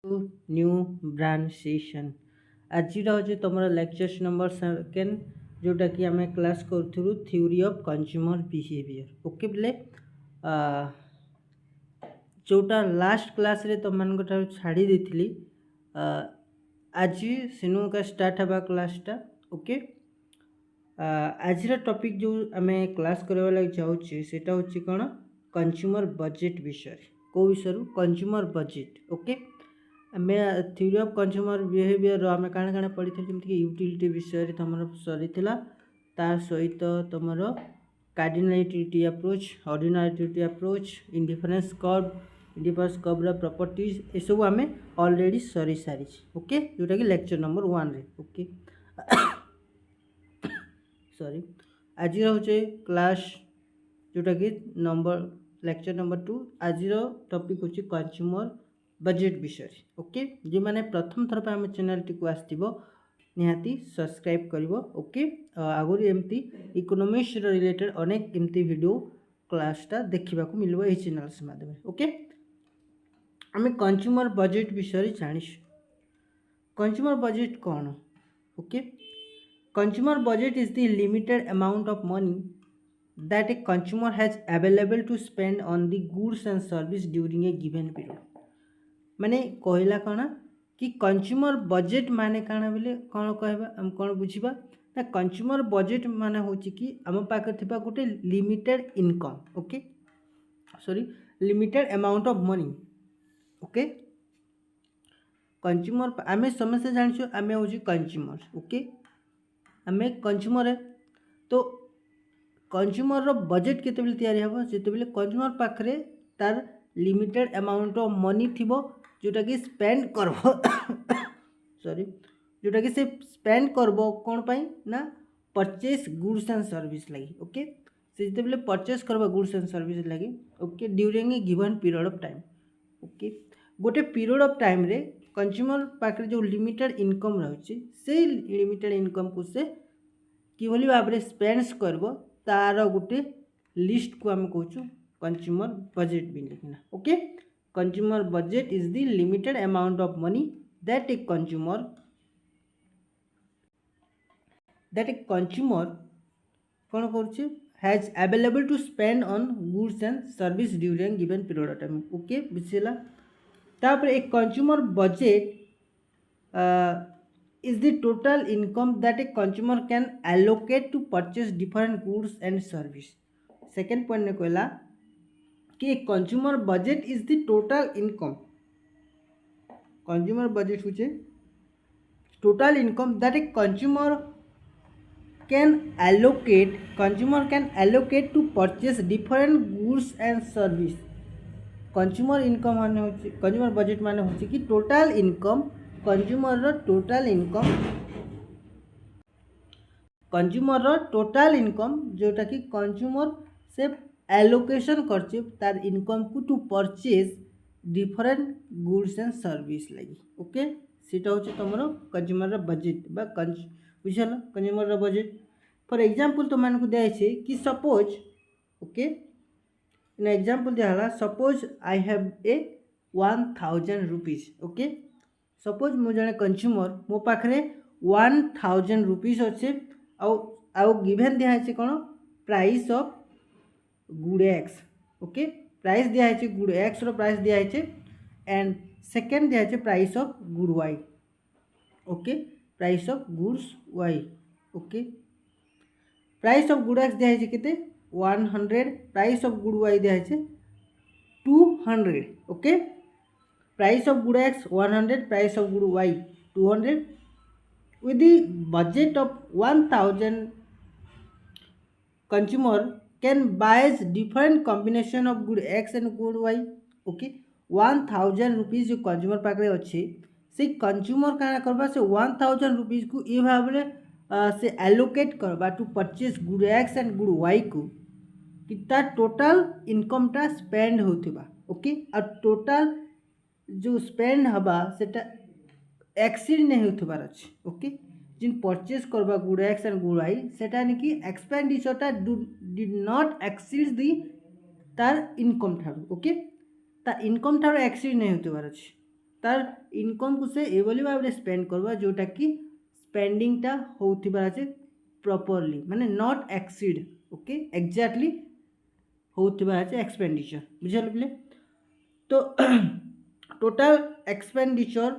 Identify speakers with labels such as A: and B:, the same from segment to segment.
A: New brand session आज हूँ तुम लेक्चर्स नंबर सेकेंड जोटा कि आम क्लास करूँ theory of consumer behaviour okay बोले जोटा लास्ट क्लास रे तुम मान छाड़ी देती आज सेनु का स्टार्ट हवा क्लासटा ओके आज टॉपिक जो आम क्लास करवा लगे चाहूँचे सेटा हूँ कौन कंज्यूमर बजेट विषय को विषय कंज्यूमर बजेट ओके आम थ्योरी ऑफ कंज्यूमर बिहेवियर आम काण काण पढ़ी जमीक यूटिलिटी विषय तुम सरी ता सहित तुम cardinal utility approach ordinal utility approach indifference curve properties ये सब आम ऑलरेडी सरी सारी ओके जोटा कि लेक्चर नंबर 1 रे ओके सॉरी आज हूँ क्लास जोटा कि नंबर लेक्चर नंबर 2 आज टॉपिक हूँ कंज्यूमर बजेट विषय ओके जो मैंने प्रथम थर पर आम चैनल टी को आसो निहाती सब्सक्राइब कर ओके आगुरी एमती इकोनॉमिक्स रिलेटेड अनेक एमती वीडियो क्लासटा देखा मिले ये चैनल्स माध्यम ओके आम कंज्यूमर बजेट विषय जानी कंज्यूमर बजेट कौन okay consumer budget is the limited amount of money that a consumer has available to spend on the goods and service during a given period माने कहला कौन कि consumer budget माने काना बोले कौन कहबा हम कौन बुझिबा ना कंज्यूमर बजेट माने होची कि आम पाखे थिबा गोटे limited income okay sorry limited amount of money okay consumer आमे समस्या जानिछु आमे होची कंज्यूमर ओके आमे कंज्यूमर तो कंज्यूमर बजेट केतेबेले तैयारी हबो जेतेबेले कंज्यूमर पाखरे तार लिमिटेड अमाउंट ऑफ मनी थिबो जोटा कि स्पेंड करबो सॉरी जोटा कि से स्पेंड करबो कोन पई ना परचेस गुड्स एंड सर्विस लगी ओके से जेतेबेले परचेस करबो गुड्स एंड सर्विस लगी okay during a given period of time okay गोटे पीरियड ऑफ टाइम रे कंज्यूमर पाखरे जो लिमिटेड इनकम रहउची से लिमिटेड इनकम को से किभली भाबरे स्पेंड्स करबो तार गोटे लिस्ट को आम कहूँ कंज्यूमर बजेट भी लिखना okay consumer budget is the limited amount of money that a consumer कौन करुचे has available to spend on goods and service during given period of time okay बुझेगा तापर एक consumer budget is the total income that a consumer can allocate to purchase different goods and service second point ने कहला कि consumer budget is the total income consumer budget होचे total income that a consumer can allocate to purchase different goods and service consumer income माने होचे consumer budget माने होचे कि total income consumer total income जोटा कि कंज्यूमर से allocation करछे तार इनकम को to purchase different goods and service लगी ओके सीटा होचे तमरो कंज्यूमर बजेट बा बुझल कंज्यूमर बजेट फॉर एग्जांपल तो मान को दिया छे कि सपोज ओके इन एग्जांपल दिया suppose I have a 1000 rupees okay suppose मु जने कंज्यूमर मो पाखरे 1000 रुपीस अच्छे आउ गिवन दिखाई कौन price of good X okay price दिखाई गुड एक्स प्राइस दिखाई एंड सेकेंड दिखाई price of good Y okay price of goods Y okay price of good X दिखाई केते 100 प्राइस ऑफ गुड वाई दिखाई 200 okay price of good x 100 price of good y 200 with the budget of 1000 consumer can buy different combination of good x and good y okay 1000 rupees जो consumer पाखे अच्छे से consumer काना करबा से 1000 rupees को ये भाव से एलोकेट करबा to purchase good X and good Y को कि तार टोटल इनकमटा स्पेंड होथिबा ओके और टोटल जो स्पेंड हवा सेटा एक्सीड नहीं होथबार अछि ओके जिन परचेस करबा good X and good Y सेटा नि कि एक्सपेंडिचरटा डिड नॉट एक्सीड दी तार इनकम ठार ओके ता इनकम ठार एक्सीड नहीं होथबार अछि तार इनकम को से एभली भाव स्पेंड करवा जोटा कि स्पेंडिंगटा होथिबार अछि प्रॉपर्ली माने नॉट एक्सीड ओके एग्जैक्टली होथिबार अछि एक्सपेंडिचर बुझल बोले तो टोटल एक्सपेंडिचर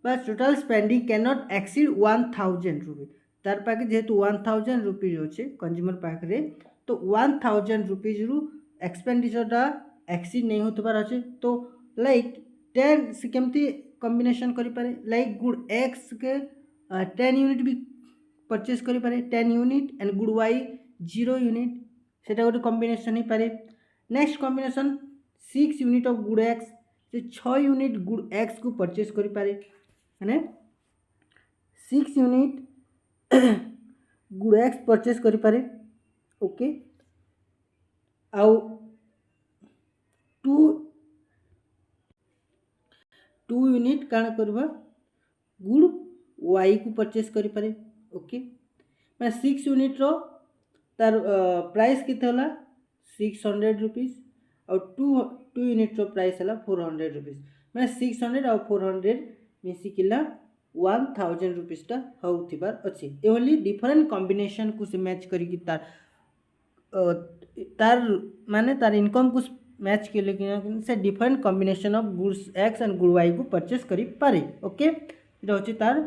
A: बा total spending can not exceed 1000 rupees तार पाखे जेहेतु 1000 रुपीज अच्छे कंज्यूमर पाखे तो 1000 रुपीज रु एक्सपेंडिचरटा एक्सीड नहीं होथिबार अछि तो लाइक 10 से केमती कॉम्बिनेशन करि पारे लाइक गुड एक्स के 10 यूनिट भी परचेस करि पारे 10 unit and good Y 0 unit सेटा गोटे कॉम्बिनेशन ही पारे next combination 6 unit of good X से 6 यूनिट गुड एक्स को परचेस करि पारे माने 6 यूनिट गुड एक्स परचेस करि पारे ओके आउ 2 यूनिट काण करबा गुड वाई को परचेस करि पारे ओके मैं 6 यूनिट रो तार प्राइस केते होला 600 रुपीस और 2 यूनिट रो प्राइस होला 400 रुपीस मैं 600 और 400 मिसी किला 1000 रुपीस टा होथिबार अछि एवली डिफरेंट कॉम्बिनेशन को से मैच करी कि तार माने तार इनकम को मैच के लिए से different combination of goods X and good Y को परचेस करि पारे ओके इटा होची तार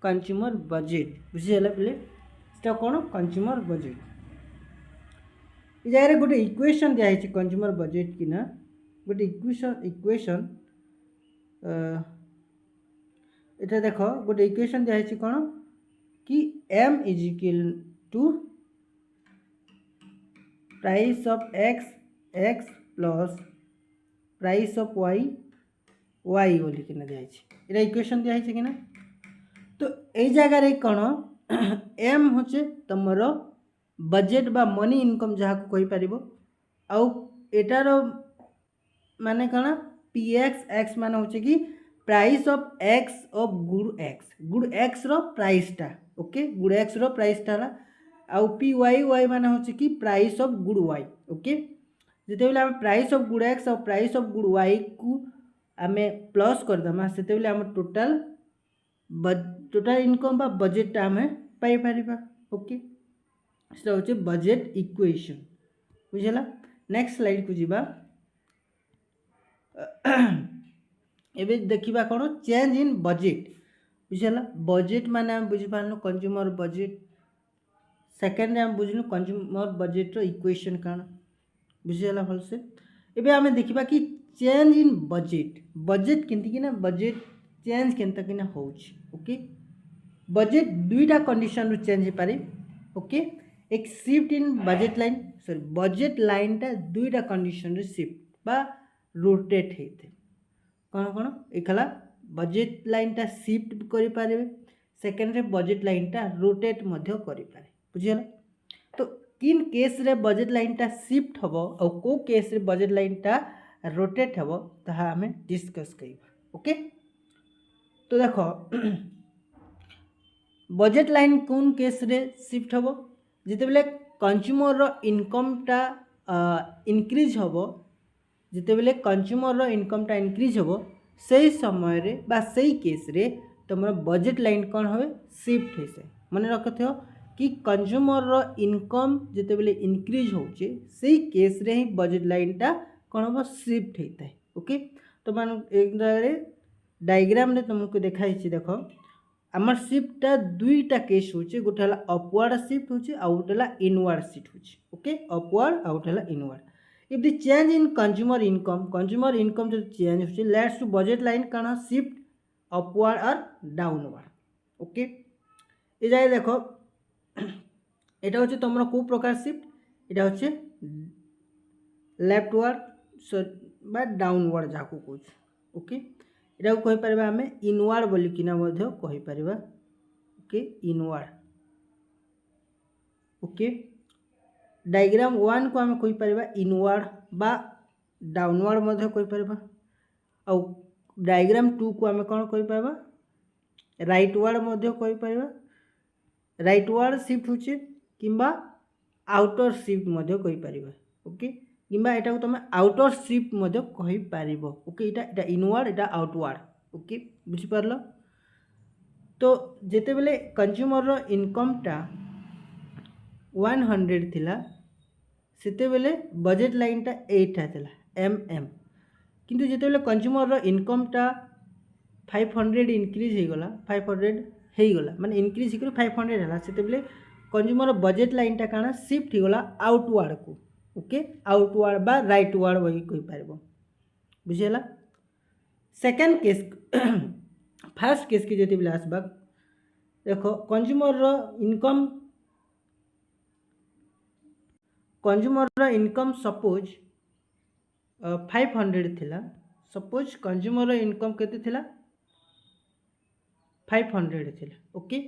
A: कंज्यूमर बजेट बुझिला बोले सेटा कोन कंज्यूमर बजेट इ जाय गोटे इक्वेशन दिया है कंज्यूमर बजेट कि ना गोटे इक्वेशन एटा देखो गोटे इक्वेशन दिया है कोन कि m is equal to price of x plus price of y बोली कि ना दिया है इक्वेशन दिया है कि ना तो ये जगह कौन एम होचे तुमर बजेट बा मनी इनकम जहाँ को कही पारिबो आउ एटार माने कौन पी एक्स माने होचे कि price of X of good X रो प्राइस टा ओके गुड एक्स रो प्राइस टा आउ पी वाई माने होचे कि price of good Y okay जेते बेले हम प्राइस ऑफ गुड एक्स और प्राइस ऑफ गुड वाई को आमे प्लस कर दमा सेते बेले हम टोटल इनकम बा बजेट टा हमें पाई परिबा ओके सेटा होचे बजेट इक्वेशन बुझला नेक्स्ट स्लाइड को जीवा एबे देखिबा कोन चेंज इन बजेट बुझला बजेट माने हम बुझि पारनु कंज्यूमर बजेट सेकंड हम बुझनु कंज्यूमर बजेट रो इक्वेशन कान बुझला भल से एबे हमें देखिबा कि चेंज इन बजेट केंति कि ना बजेट चेंज केंता कि ना होउछ ओके बजेट दुईटा कंडीशन रो चेंज हो पारे ओके एक shift in budget line sorry budget line टा दुईटा कंडीशन रे शिफ्ट बा रोटेट हेते कौन एकला बजेट लाइन टा शिफ्ट करि पारे सेकंड रे बजेट लाइन टा रोटेट मध्य करि पारे बुझियला तो किन केस रे बजेट लाइन टा शिफ्ट हबो और को केस रे बजेट लाइन टा रोटेट हबो ताहा हमें डिस्कस करिबा ओके तो देखो बजेट लाइन कौन केस रे शिफ्ट हबो जिते बेले कंज्यूमर रो इनकम टा इंक्रीज हबो जिते बेले कंज्यूमर रो इनकम टा इंक्रीज हबो सही समय रे बा सही केस रे तुमर बजेट लाइन कौन होवे शिफ्ट होइसे मन रखथियो कि कंज्यूमर रो इनकम जिते बेले इंक्रीज होचे सही केस रे ही बजेट लाइन टा कौन होबो शिफ्ट होइता है ओके तो मान एक डायग्राम रे तुमको देखाई छी देखो आमर शिफ्टटा दुईटा केस होचे गोटे हला अपवर्ड शिफ्ट होचे आ गोटे हला इनवर्ड शिफ्ट होचे ओके अपवर्ड आ गोटे हला inward if the change in consumer income जो चेंज होचे लेट्स टू बजेट लाइन काना शिफ्ट अपवर्ड और डाउनवर्ड ओके ए जाय देखो एटा होचे तमरा को प्रकार शिफ्ट एटा होचे लेफ्टवर्ड बा डाउनवर्ड जाको कोच ओके एटा को कहि परबा हमें इनवर्ड बोली किना मध्य कहि परबा ओके इनवर्ड ओके डायग्राम 1 को हमें कहि परबा इनवर्ड बा डाउनवर्ड मध्य कहि परबा आ डायग्राम 2 को हमें कोन कहि परबा राइटवर्ड मध्य कहि परबा राइटवर्ड शिफ्ट होचे किंबा आउटर शिफ्ट मध्य कहि परबा ओके किंबा एटा को तुम आउटर शिफ्ट मध्य कहि पारिबो ओके एटा इनवर्ड एटा आउटवर्ड ओके बुझी पारलो। तो जेते बेले कंज्यूमर रो इनकम टा 100 थिला सेते बेले बजेट लाइन टा 8 थिला एम किंतु जेते बेले कंज्यूमर रो इनकम टा 500 इनक्रीज हो गला 500 हो गला माने इनक्रीज हो 500 हला सेते बेले कंज्यूमर बजेट लाइन टा काना शिफ्ट हो गला आउटवर्ड को ओके आउटवर्ड बा राइटवर्ड वही कहि पारबो बुझिला। सेकंड केस फर्स्ट केस के जेते बेले आसबा देखो कंज्यूमर इनकम सपोज 500 थिला सपोज कंज्यूमर इनकम केते थिला 500 थिला ओके।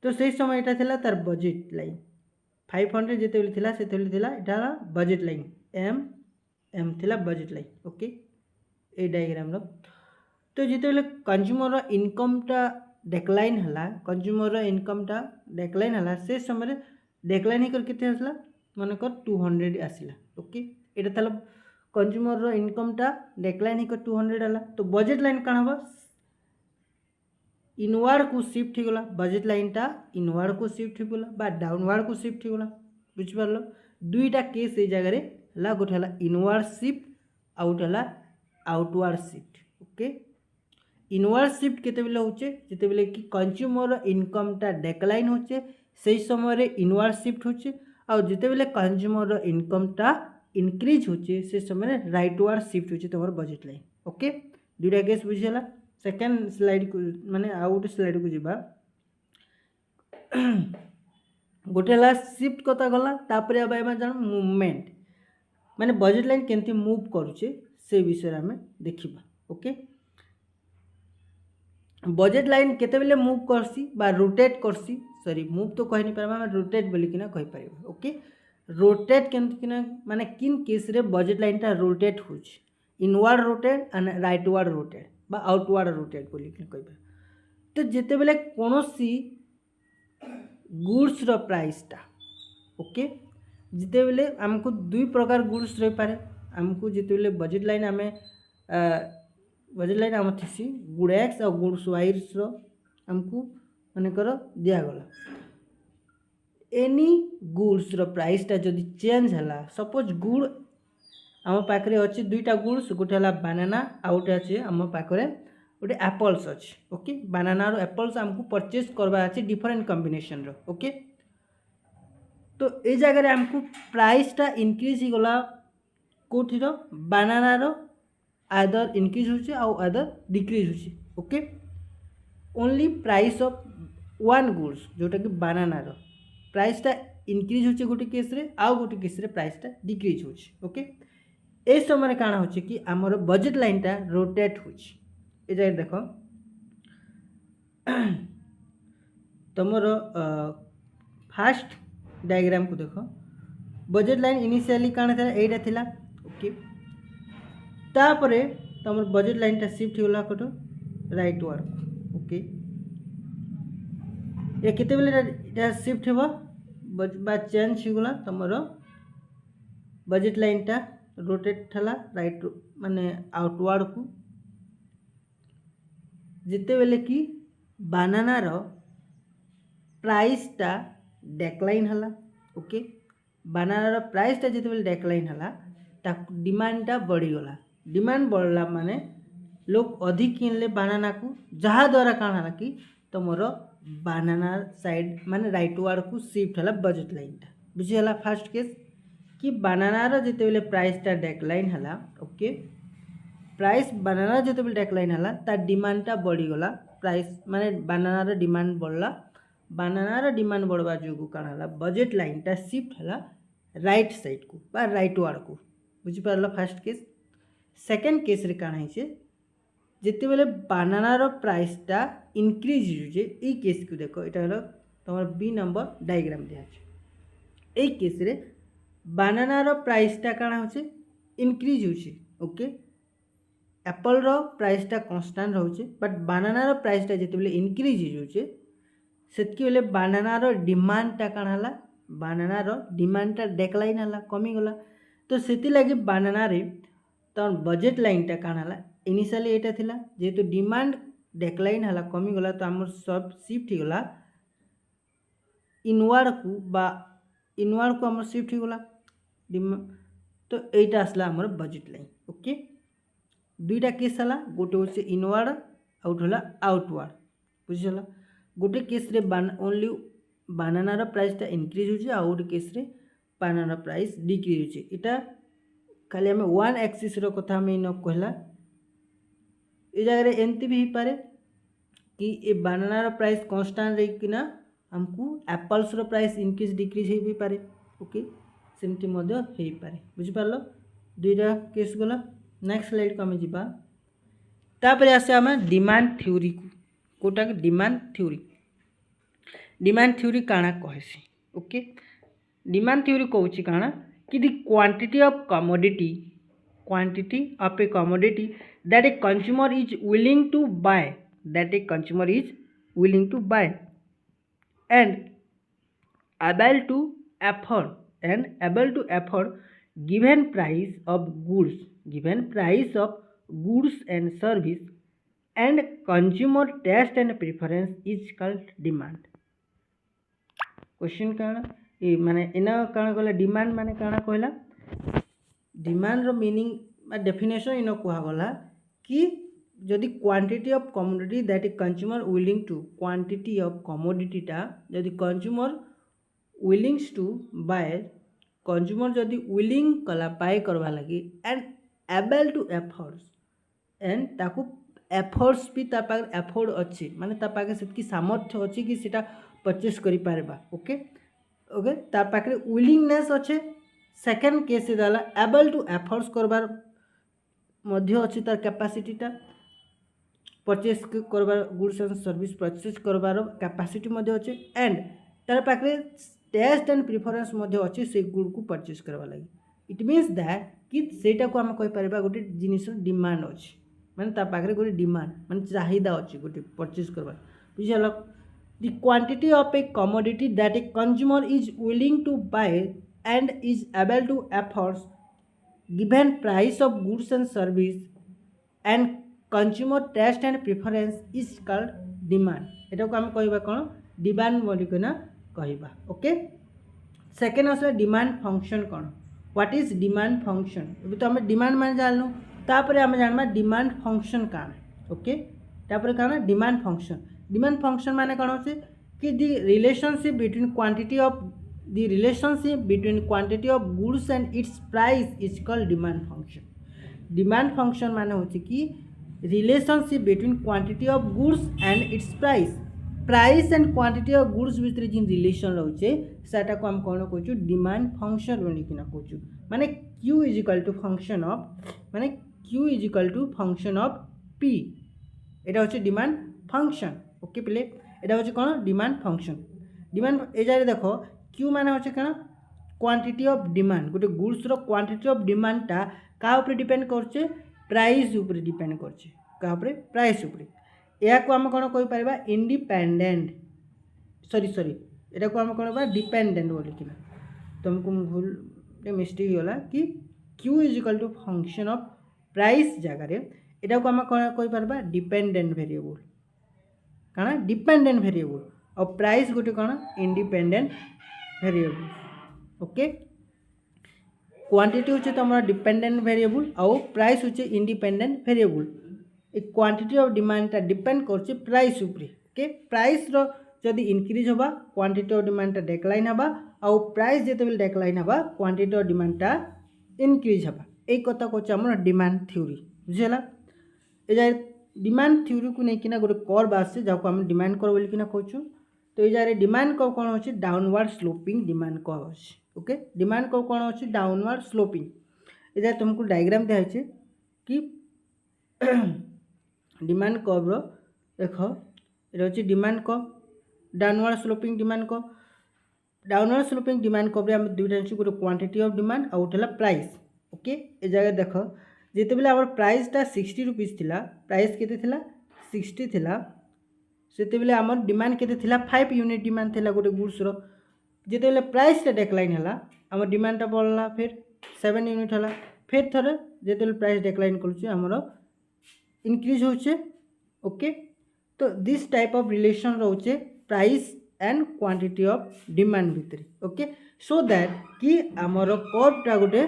A: तो से समय एटा थिला तार बजेट लाइन 500 जेते बेले थिला से थिला एटा बजेट लाइन एम थिला बजेट लाइन ओके ए डायग्राम रो। तो जेते बेले कंज्यूमर इनकम टा डेक्लाइन हला कंज्यूमर इनकम टा डेक्लाइन हला से समय डेक्लाइन ही कर केते आसला माने कर 200 आसिला ओके। एटा थाला कंज्यूमर इनकम टा डेक्लाइन ही कर 200 हला तो बजेट लाइन काना हबा इनवर्ड को शिफ्ट हो गला बजेट लाइन टा इनवर्ड को शिफ्ट हो गला बा डाउनवर्ड को शिफ्ट हो गला बुझ पारलो। दुईटा केस ए जगह रे ला गोटे हला इनवर्ड शिफ्ट आउट हला outward shift okay. Inward shift केते बेले होचे जेते बेले कि कंज्यूमर इनकम टा डेक्लाइन होचे सेही समय रे इनवर्ड शिफ्ट होचे आ जेते बेले कंज्यूमर इनकम टा इंक्रीज होचे से समय रे राइटवर्ड शिफ्ट होचे तमर बजेट लाइन ओके। दुईटा केस बुझिला। सेकेंड स्लाइड को माने आउट स्लाइड को जीवा गोटे ला शिफ्ट कथा गला तापर अब एमा जान मूवमेंट माने बजेट लाइन केंती मूव करूचे से विषय हमें देखिबा ओके। बजेट लाइन केते बेले मूव करसी बा रोटेट करसी सॉरी मूव तो कहि नहीं परबा हम रोटेट बोली किना कहि परबा ओके। रोटेट केंती किना माने किन केस रे बजेट लाइन टा रोटेट होछ inward rotate and rightward rotate बा आउटवर्ड रोटेट बोली कहबा। तो जेते बेले कोनोसी गुड्स रो प्राइस टा ओके जेते बेले हमको दुई प्रकार गुड्स रही पारे हमको जेते बेले बजेट लाइन हमें बजेट लाइन आम थी गुड एक्स और गुड्स वाइज रो हमको मन कर दिया गला एनी गुड्स रो प्राइस टा जदि चेंज हला सपोज गुड आम पाखे अच्छे दुईटा गुड्स गोटे है बानाना आउ गोटे अच्छे आम पाखे गोटे एप्पल्स अच्छे ओके। बानाना रो एप्पल्स आमको परचेज करवा अच्छे डिफरेंट कॉम्बिनेशन रो ओके। तो ये जगह आमको प्राइस टा इंक्रीज ही गला कोठी रो बानाना रो आदर इंक्रीज होचे आउ आदर डिक्रीज होचे okay. Only price of one goods जोटा कि बानाना रो प्राइस टा इंक्रीज होचे गोटे केस रे आउ गोटे केस रे प्राइस टा डिक्रीज होचे ओके। ए समय काना होचे कि हमर बजेट लाइन टा रोटेट होचे ए जाय देखो तमर फास्ट डायग्राम को देखो बजेट लाइन इनिशियली काना था एटा थिला ओके तापरे तमर बजेट लाइन टा शिफ्ट होला कटो राइट वर्ड ओके। ये केते बेले एटा शिफ्ट हेबो बा चेंज हो गला तमर बजेट लाइन टा रोटेट हला राइट माने आउटवर्ड को जिते बेले कि बानाना रो प्राइस टा डेक्लाइन हला ओके। बानाना रो प्राइस टा जिते बेले डेक्लाइन हला ता डिमांड टा बढ़ी गला डिमांड बढ़ला माने लोग अधिक किनले बानाना को जहा द्वारा काना हला कि तमरो बानाना साइड माने राइटवर्ड को शिफ्ट हला बजेट लाइन टा बुझी हला। फर्स्ट केस कि बानानार जिते बेले प्राइस टा डेक्लाइन हला ओके प्राइस बानाना जिते बेले डेक्लाइन हला ता डिमांड टा बढ़ी गला प्राइस माने बानानार डिमांड बढ़ला बानानार डिमांड बढ़वा जोगु काना हला बजेट लाइन टा शिफ्ट हला राइट साइड को बा राइटवर्ड को बुझी पारला फर्स्ट केस। सेकंड केस रे काना हिचे जिते बेले बानानार प्राइस टा इंक्रीज होजे ए केस को देखो एटा हलो तमर बी नंबर डायग्राम दिया छै ए केस रे बानानार प्राइस टा काना होचे इंक्रीज होचे ओके एप्पल रो प्राइस टा कांस्टेंट रहउचे बट बानानार प्राइस टा जेते बेले इंक्रीज होचे सेतकी बेले बानानार डिमांड टा काना हला बानानार डिमांड टा डेक्लाइन हला कमी गला तो सेति लागि बानाना रे तन बजेट लाइन टा काना हला इनिशियली एटा थिला जेहेतु डिमांड डेक्लाइन हला कमी गला तो हमर सब शिफ्ट हो गला इनवर्ड को हमर शिफ्ट हो गला तो एटा आसला हमर बजेट लाइन ओके दुईटा केस हला गोटे होचे इनवर्ड आउट होला आउटवर्ड बुझिला गोटे केस रे ओनली बानानार प्राइसटा इनक्रीज होचे आ गोटे केस रे बानानार प्राइस डिक्रीज होचे एटा खाली हमें वन एक्सिस रो कथा हमें न कहला ए जगह रे एंती भी पारे कि ए बानानार प्राइस कांस्टेंट रे किना हमकु एप्पल्स रो प्राइस इनक्रीज डिक्रीज हे भी पारे ओके सेमती मध्य हे पारे बुझि पारलो दुईटा केस गला नेक्स्ट स्लाइड को हमें जीवा तापरे आसे हमें डिमांड थ्योरी को कोटा के डिमांड थ्योरी काना कहसी ओके डिमांड थ्योरी कहूची काना कि the quantity of A commodity that a consumer is willing to buy and able to afford given price of goods and service and consumer taste and preference is called demand question काना ए माने एना काना कहला demand माने काना कहला demand रो meaning definition इन कहा गला कि जदि quantity of commodity that a consumer willing to quantity of कमोडिटीटा जदि consumer willings to buy consumer जदि विलिंग कला बाय करवा लगी and able to affords and ताकू एफोर्ड्स भी ता पाखे एफोर्ड अच्छी माने ता पाखे सेतकी सामर्थ्य अच्छी कि सेटा परचेस करि पारबा ओके ओके ता पाखे विलिंगनेस अच्छे सेकेंड केस दाला एबल टू एफोर्ड्स करबार मध्य अच्छी तार कैपेसिटीटा परचेस करबार गुड्स एंड सर्विस परचेस करबार कैपेसिटी मध्य अच्छे एंड तार पाखे टेस्ट एंड प्रिफरेंस मध्य अच्छे से गुड को परचेस करबा लागि इट मीन्स दैट कि सेटा को हम कहि पारबा गोटे जिनिस डिमांड अछि माने ता पाखे गोटे डिमांड माने चाहिदा अछि गोटे परचेस करबा बुझियलो the quantity of a commodity that a consumer is willing to buy and is able to afford given price of goods and service and consumer taste and preference is called demand एटा को हम कहबा कोन demand बोली कोना कहबा okay second आसे demand function cone what is demand function अब तो हम डिमांड मान जानलु तापरे हम जानबा डिमांड फंक्शन का ओके तापरे काना डिमांड फंक्शन माने कौन होचे कि the relationship between quantity of goods and it's price is called demand function माने होचे कि relationship between quantity of goods and it's price and quantity of goods भितर जिन रिलेशन रहउचे सेटा को हम कोन कहचु डिमांड फंक्शन बोली किना कहचु माने q is equal to function of p एटा होचे डिमांड फंक्शन ओके प्ले एटा होचे कोन डिमांड फंक्शन डिमांड ए जारे देखो क्यू माने होचे कोन क्वांटिटी ऑफ डिमांड गोटे गुड्स रो क्वांटिटी ऑफ डिमांड ता का ऊपर डिपेंड करछे प्राइस ऊपर डिपेंड करछे का ऊपर प्राइस ऊपर या को हम कोन कहि परबा इंडिपेंडेंट सॉरी एटा को हम कोन बा डिपेंडेंट बोली किना तुमको भूल मिस्टेक होला कि Q is equal to function of price जगह रे एटा को हम कोन कहि परबा डिपेंडेंट वेरिएबल काना डिपेंडेंट वेरिएबल और प्राइस गोटे काना इंडिपेंडेंट वेरिएबल ओके क्वांटिटी होचे तमरा डिपेंडेंट वेरिएबल और प्राइस होचे इंडिपेंडेंट वेरिएबल ए क्वांटिटी ऑफ डिमांड ता डिपेंड करचे प्राइस ऊपर ओके प्राइस रो जदी इंक्रीज होबा क्वांटिटी ऑफ डिमांड ता डिक्लाइन होबा और प्राइस जेतेबेल डिक्लाइन होबा क्वांटिटी ऑफ डिमांड ता इंक्रीज होबा ए कथा कोचे हमर डिमांड थ्योरी बुझिला ए जाय डिमांड थ्योरी को नहीं किना गोटे कर्व आसे जाको हम डिमांड कर्व बोली किना कहचु तो ये डिमांड कर्व कौन होची डाउनवर्ड स्लोपिंग डिमांड कर्व होची ओके डिमांड कर्व कौन होची डाउनवर्ड स्लोपिंग ये तुमको डायग्राम दिया है कि डिमांड कर्व रो देखो ये होची demand curve downward sloping demand curve रे हम दुइटा होची गोटे क्वांटिटी ऑफ डिमांड और उठला प्राइस ओके ए जगह देखो जिते बेले आवर प्राइसटा 60 रुपीस थिला प्राइस केते थिला 60 थिला सेते बेले आमर डिमांड केते थिला 5 यूनिट डिमांड थिला गोटे गुड्स रो जिते बेले प्राइसटा डिक्लाइन हला आमर डिमांडटा बढ़ला फिर 7 यूनिट हला फिर थरे जिते बेले प्राइस डिक्लाइन करछि हमरो इनक्रीज होचे ओके। तो दिस टाइप ऑफ रिलेशन रोचे price and quantity of demand भितर ओके। सो दैट कि आमर कर्वटा गोटे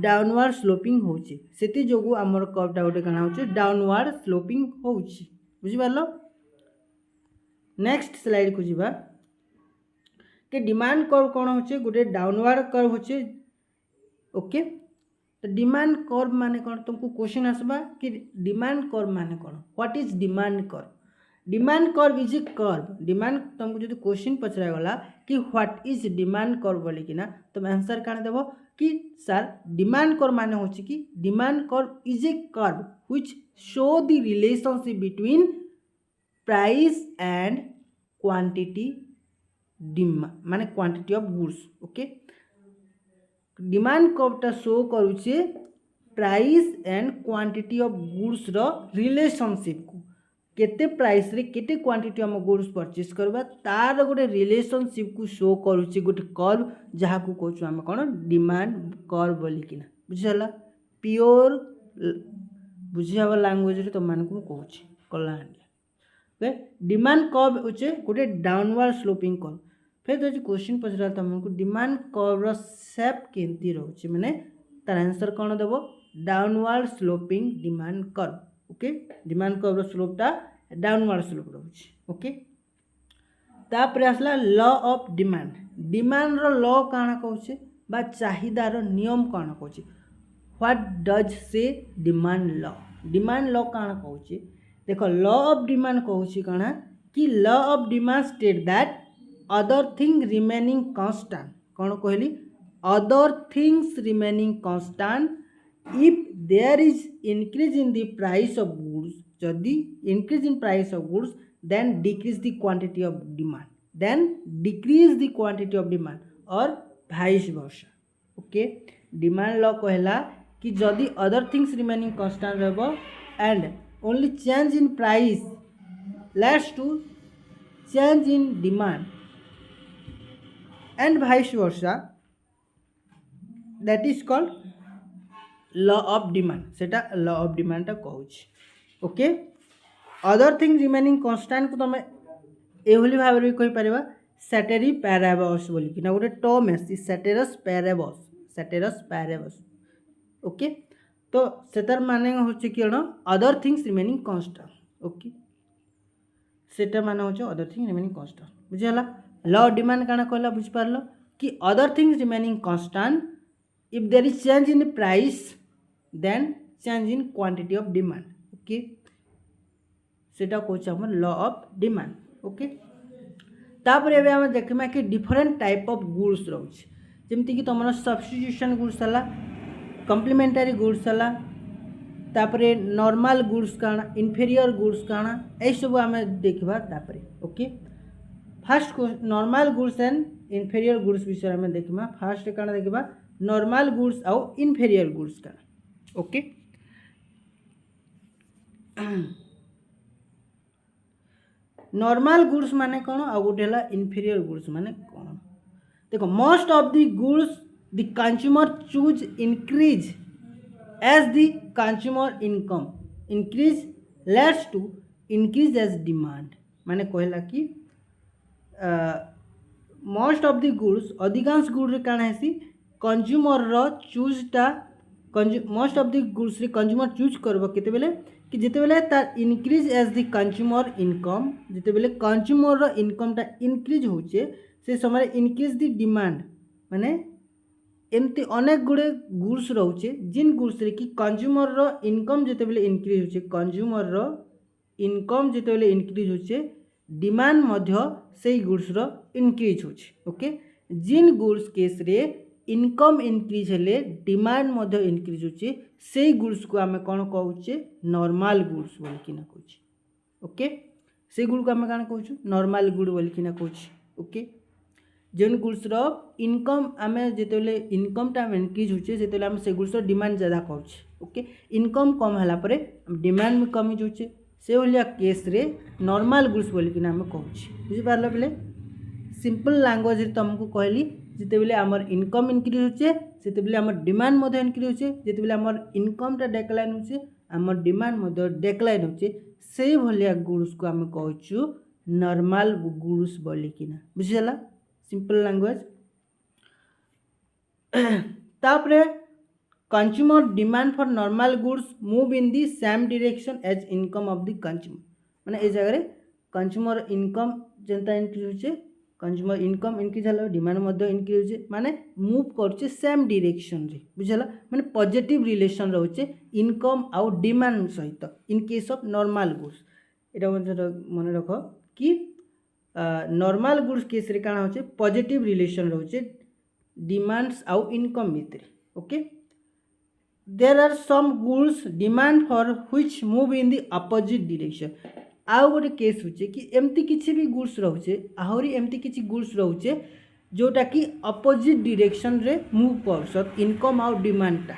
A: डाउनवर्ड स्लोपिंग होची सेति जोगु आमर कर्वटा गोटे काना होची डाउनवर्ड स्लोपिंग होची बुझि पारलो। नेक्स्ट स्लाइड को जीवा कि डिमांड कर्व कौन होचे गोटे डाउनवर्ड कर्व होचे ओके। तो डिमांड कर्व माने कौन तुमको क्वेश्चन आसबा कि डिमांड कर्व माने कौन what is demand curve. Demand curve is a curve demand तुमको जो क्वेश्चन पचरा गला कि व्हाट इज डिमांड कर्व बोली कि ना तुम आंसर काने देबो कि सर डिमांड कर्व माने होची कि demand curve is a curve which show the relationship between price and quantity demand माने quantity of goods okay. Demand कर्वटा शो करूचे price and quantity of goods रो रिलेशनशिप को केते प्राइस रे केते क्वांटिटी हम गुड्स परचेस करबा तार गोटे रिलेशनशिप को शो करूचे गोटे कर्व जहाँ को कहूँ आम कौन डिमांड कर्व बोली कि ना बुझीगला। प्योर बुझीवा लैंग्वेज रे तुम मानक कहूँ कला ओके। डिमांड कर्व होचे गोटे डाउनवर्ड स्लोपिंग कर्व। फिर जो क्वेश्चन पचरा तुमको डिमांड कर्व शेप केमती रोचे माने तार आंसर कौन देव downward sloping demand curve okay. Demand curve स्लोपटा डाउनवर्ड स्लोप रोचे ओके। तापर आसला लॉ ऑफ डिमांड डिमांड रो लॉ काना कहूचे बा चाहिदार नियम काना कहूचे what does say demand law काना कहूचे देखो लॉ ऑफ डिमांड कहूचे काना कि law of demand state that other thing remaining constant कौन कहली other things remaining constant if there is increase in the price of goods जदि increase in price of goods then decrease the quantity of demand और vice versa okay. Demand law कहला कि जदि other things remaining constant रहबो and only change in price leads to change in demand and vice versa that is called law of demand सेटा law of demand टा कहूँ okay. Other thing remaining constant को तुम एभली भाव भी कहि परिबा सैटेरी पैराबस बोली कि ना गोटे टर्म है सैटेरस पैराबस ओके। तो सेटार माने होचे कि other things remaining constant okay सेटा माने होचे अदर थिंग रिमेनिंग कांस्टेंट बुझिला। लॉ ऑफ डिमांड काना कहला बुझ पारलो कि other things remaining constant if there is change in price then change in quantity of demand okay सेटा कहूँ हम लॉ ऑफ डिमांड ओके। तापर एबे हम देखिमा कि डिफरेंट टाइप ऑफ गुड्स रोचे जेमती कि तुम सब्स्टिट्यूशन गुड्स हला कम्प्लीमेंटरी गुड्स हला तापरे नॉर्मल गुड्स काना इन्फेरियर गुड्स काना ए सब आम देखा तापरे okay. Fast normal goods and inferior goods विषय आम देखा फास्ट काना देखा नॉर्मल गुड्स आउ इन्फेरियर गुड्स काना ओके। नॉर्मल गुड्स माने कौन आ गोटे इन्फेरियर गुड्स माने कौन देखो most of the goods the consumer choose increase as the consumer income increase leads to increase as demand माने कहला कि मोस्ट ऑफ द गुड्स अधिकांश गुड काण है कंज्यूमर रो चूजटा मोस्ट ऑफ द गुड्स रे कंज्यूमर चूज करबो केते बेले कि जेते बेले तार increase as the consumer income जेते बेले कंज्यूमर रो इनकम टा इंक्रीज होचे से समय इंक्रीज द डिमांड माने एमती अनेक गुड़े गुड्स रोचे जिन गुड्स रे कि कंज्यूमर रो इनकम जेते बेले इंक्रीज होचे कंज्यूमर रो इनकम जेते बेले इंक्रीज होचे डिमांड मध्य सेई गुड्स रो इंक्रीज होचे ओके। जिन गुड्स केस रे इनकम इंक्रीज हेले डिमांड मध्य इंक्रीज होचे सेई गुड्स को आमे कोन कहूचे नॉर्मल गुड्स बोल कि ना कहूचे ओके। सेई गुड को आमे कान कहूछु नॉर्मल गुड बोल कि ना कहूचे ओके। जेन गुड्स रो इनकम आमे जेते बेले इनकम टा इंक्रीज होचे सेते बेले आमे से गुड्स रो डिमांड ज्यादा कहूचे ओके। इनकम कम हला परे डिमांड में कमी होचे से ओलिया केस रे नॉर्मल गुड्स बोल कि ना आमे कहूचे बुझि पारलो बेले सिंपल लैंग्वेज रे तुमको कहली जेते बेले हमर इनकम इंक्रीज होचे सेते बेले हमर डिमांड मधे इंक्रीज होचे जेते बेले हमर इनकम टा डिक्लाइन होचे आम डिमांड डेक्लाइन होचे से भलिया गुड्स को आम कहूँ नॉर्मल गुड्स बोलिकिना बुझीगला सिंपल लैंग्वेज। तापरे consumer demand for normal goods move in the same direction as income of the consumer माने ए जगह कंज्यूमर इनकम जेंता इंक्रीज होचे कंज्यूमर इनकम इंक्रीज होला डिमांड मध्य इंक्रीज होचे माने मूव करचे सेम डायरेक्शन रे बुझला माने पॉजिटिव रिलेशन रहउचे इनकम आउ डिमांड सहित in case of normal goods एटा मन रख कि नॉर्मल गुड्स केस रे काना होचे पॉजिटिव रिलेशन रहउचे डिमांड्स आउ इनकम भितर okay. There are some goods demand for which move in the opposite direction आउ गोटे केस होचे कि एमती किछि भी गुड्स रहउचे आहुरी एमती किछि गुड्स रहउचे जोटा कि अपोजिट डायरेक्शन रे मूव करसत इनकम आउ डिमांडटा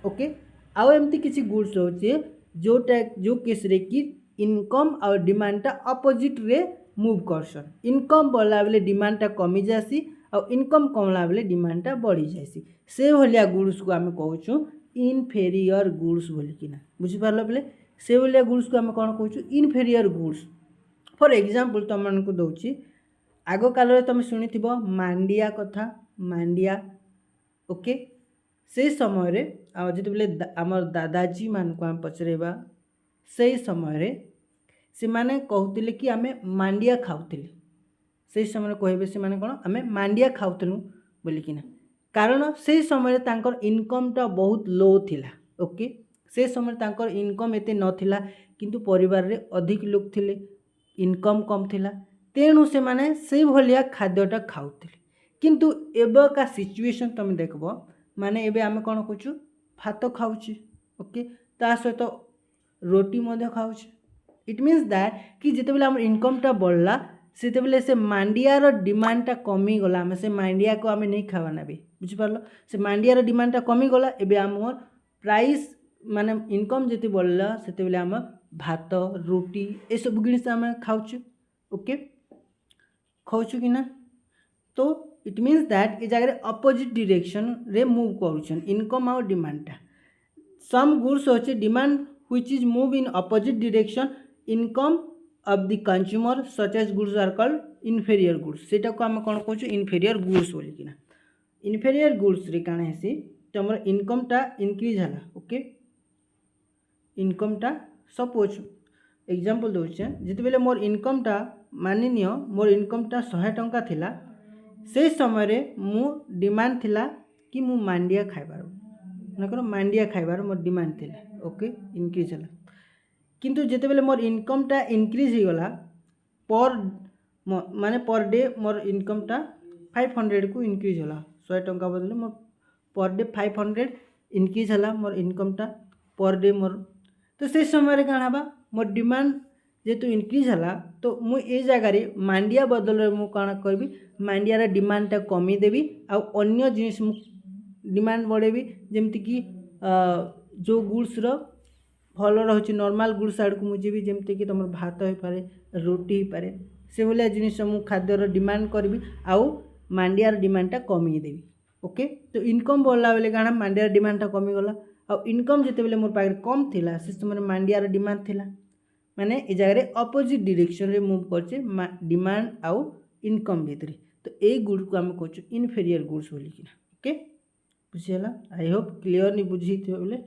A: ओके। आउ एमती किछि गुड्स रहउचे जोटा जो केस रे कि इनकम आउ डिमांडटा अपोजिट रे मूव करसन इनकम बढ़ला बेले डिमांडटा कमी जासी और इनकम कमला बेले डिमांडटा बढ़ी जासी से भलिया गुड्स को आम कहूँ इनफेरियर गुड्स बोलिकिना बुझिपार बेले से भलिया गुड्स को आम कौन कहूँ इनफेरियर गुड्स। फॉर एग्जांपल तुम मानक दौची आग काल तुम शुणी मांडिया कथा मांडिया ओके से समय जो बेले आमर दादाजी मान को आम पचरेबा से समय से माने कहते कि आम मांडिया खाऊले से समय कहबे से माने कौन आम मांडिया खाऊलु बोलिकिना कारण से समय तांकर इनकमटा बहुत लो थिला ओके से समय तांकर इनकम एते नथिला किंतु परिवार रे अधिक लोक थिले इनकम कम थिला तेणु से माने से भलिया खाद्यटा खाऊले किंतु एबे का सिचुएशन तुम देखबो माने एबे आम कौन कहूँ भात खाऊची ओके ता सहित रोटी मध्य खाऊची इट मीन्स दैट कि जिते बेले आम इनकमटा बढ़ला सेते बेले से मांडियार डिमांडटा कमी गला आम से मांडिया को आम नहीं खावा ना भी बुझिपार से मांडियार डिमांडटा कमी गला एबे आमर प्राइस माने इनकम जति बढ़ला सेते बेले आम भात रोटी ए सब जिनिस आम खाऊछु ओके खाऊछु कि ना तो इट मीन्स दैट ए जगह अपोजिट डायरेक्शन रे मूव करूछन इनकम और डिमांडटा सम गुड्स होचे demand which is move in opposite direction income of the consumer such as goods are called inferior goods सेटा को आम कौन कहूँ इनफेरियर गुड्स बोलिकिना इनफेरियर गुड्स रे काना हेसी तुम इनकमटा इंक्रीज होला ओके इनकमटा सपोज एग्जांपल दोचे जिते बेले मोर इनकमटा मानि नियो मोर इनकमटा 100 टंका थिला से समय रे मु डिमांड थिला कि मु मांडिया खाइबार मनकर मांडिया खाइबार मोर डिमांड थिला ओके इंक्रीज होला किंतु जिते बेले मोर इनकमटा इंक्रीज हो गला पर माने पर डे मोर इनकमटा 500 को इंक्रीज होला 100 टंका बदले मोर पर डे 500 इंक्रीज होला मोर इनकमटा पर डे मोर तो से समय रे काना बा मोर डिमांड जेतु इंक्रीज होला तो मु ए जगह रे मांडिया बदल रे मु काना करबी मांडिया रे डिमांडटा कमी देबी आ अन्य जिनिस मु डिमांड बढ़ेबी जेमति कि जो गुड्स रो भल रही नॉर्मल गुड्स आड़ को मुझे भी जमती कि तुम भात हो पारे रोटी हो पारे से भाया जिनिस मु खाद्यर डिमांड करी आउ मांडियार डिमांडटा कमी देवी ओके तो इनकम बढ़ला बेले काना मांडियार डिमांडटा कमी गला आ इनकम जिते बेले मोर पाखे कम थिला से समय मांडियार डिमांड थिला माने ए जगह अपोजिट डायरेक्शन रे मूव करछे डिमांड आउ इनकम भितर तो ए गुड को हम कहछु इनफेरियर गुड्स बोलिकिना ओके बुझियला आई होप क्लियर नि बुझी बोले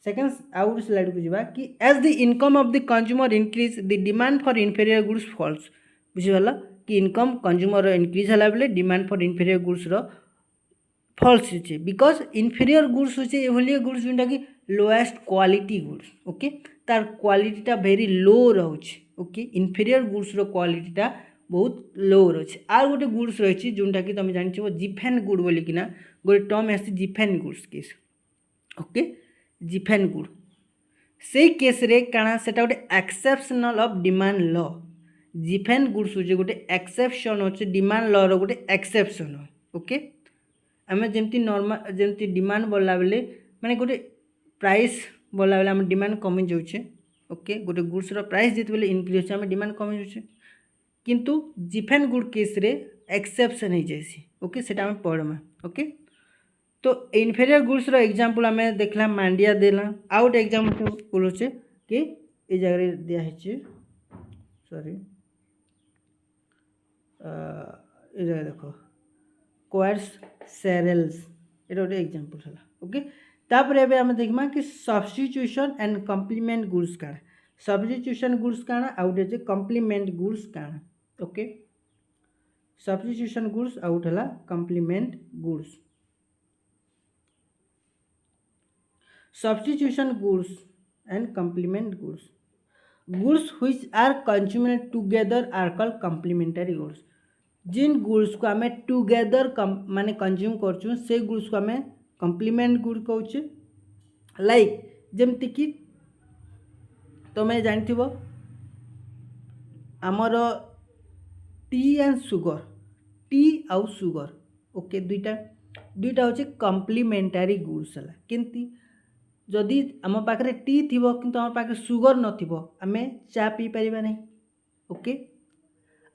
A: सेकेंड आउट स्लाइड को जावा कि as the income of the consumer increase the demand for inferior goods falls बुझिगला कि इनकम कंज्यूमर इंक्रीज होला बेले डिमांड फॉर इनफेरियर गुड्स रो फॉल्स होचे बिकॉज इनफेरियर गुड्स होचे एभलिया गुड्स जोंटा कि लोएस्ट क्वालिटी गुड्स ओके तार क्वालिटीटा वेरी लो रहउछ ओके इनफेरियर गुड्स रो क्वालिटीटा बहुत लो रहउछ आर गोटे गुड्स रहिछि जोंटा कि तुम जानिछो जिफेन गुड बोली किना गोटे टर्म आसी Giffen goods case okay Giffen good से केस रे काना सेटा गोटे exceptional of demand law Giffen goods होचे गोटे एक्सेप्शन होचे डिमांड लॉ रो गोटे एक्सेप्शन ओके आम जमती नॉर्मल जमती डिमांड बढ़ला बेले माने गोटे प्राइस बढ़ला बेले आम डिमांड कमी जाउछे ओके गोटे गुड्स रो प्राइस जेते बेले इंक्रीज होचे आम डिमांड कमी जाउछे किंतु जिफेन गुड केस रे एक्सेप्शन हो जाइसी ओके सेटा आम पढ़मा ओके तो इनफेरियर गुड्स रो एग्जांपल आमे देखला मांडिया देला आउट एग्जांपल होचे कि ए जगह दिया है सॉरी ए जगह देखो क्वार्स सेरेल्स एटा गोटे एग्जांपल है ओके तापर एबे आमे देखमा कि सब्स्टिट्यूशन एंड कॉम्प्लीमेंट गुड्स काना सब्स्टिट्यूशन गुड्स काना आउट है कॉम्प्लीमेंट गुड्स काना ओके सब्स्टिट्यूशन गुड्स आउट है complement goods substitution goods and complement goods which are consumed together are called complementary goods जिन गुड्स को आम टुगेदर माने कंज्यूम करछुं से गुड्स को आम कम्प्लीमेंट गुड कहूँ लाइक जमती कि तुम्हें जानथिबो आमर टी एंड सुगर टी आउ सुगर ओके दुईटा होचे कम्प्लीमेंटारी गुड्स है केमती जदि आम पाखे टी थी किंतु आम पाखे सुगर नथिबो आमे चा पी परिबा नहीं ओके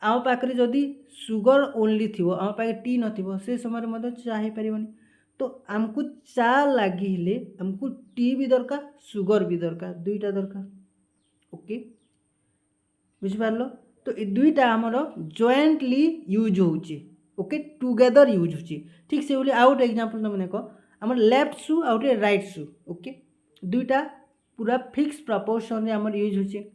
A: आम पाखे जदि सुगर ओनली थी आम पाखे टी नथिबो से समय मध्य चा हो पारिबनी तो आमको चा लगे आमको टी भी दरकार सुगर भी दरकार दुईटा दरकार ओके बुझिपारलो तो ये दुईटा आमर जॉइंटली यूज होचे ओके टुगेदर यूज होचे ठीक से बोली आउट एग्जांपल तुमने कह आम लेफ्ट शू आउट राइट शू ओके दुईटा पूरा फिक्स प्रपोर्शन रे आमर यूज होचे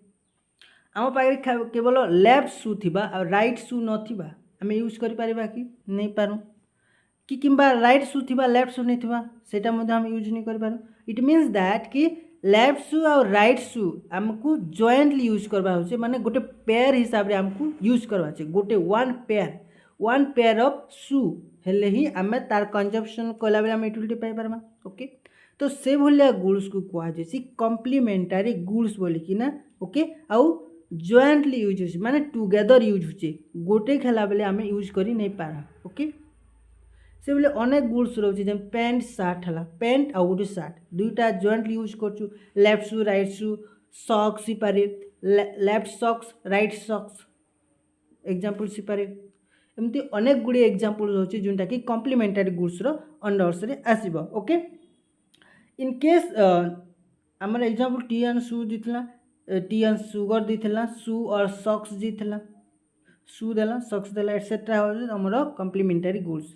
A: आम पाखे केवल लेफ्ट शू थिबा आ राइट शू नथिबा आम यूज करि परिबा कि नहीं पारू कि किंबा राइट शू थिबा लेफ्ट शू नहीं थिबा सेटा मध्ये हम यूज नहीं करि पारू इट मीन्स दैट कि लेफ्ट शू और राइट शू आमको जॉइंटली यूज करबा होचे माने गोटे पेयर हिसाब रे आमको यूज करबा छे गोटे वन पेयर ऑफ शू हेले ही आमे तार कंजप्शन कला बेले आमे यूटिलिटी पाई परबा ओके तो से भलिया गुड्स को कहा जाय कम्प्लीमेंटारी गुड्स बोली कि ना ओके आउ जॉइंटली यूज होचे माने टुगेदर यूज होचे गोटे खेला बेले आमे यूज करी नहीं पारा ओके से बोले अनेक गुड्स रोचे जे पैंट शर्ट हला पैंट आउ गोटे शर्ट दुईटा जॉइंटली यूज करछु left shoe right shoe socks ही पारे left socks right socks example सी पारे एमती अनेक गुड़ी एग्जांपल होचे जोंटा कि कम्प्लीमेंटारी गुड्स रो अंडर्स रे आसीबो ओके इन केस हमर एग्जांपल टी एंड शू दिथला टी एंड सुगर दिथला शू और सॉक्स दिथला शू देला सॉक्स देला एटसेट्रा हो हमर कम्प्लीमेंटारी गुड्स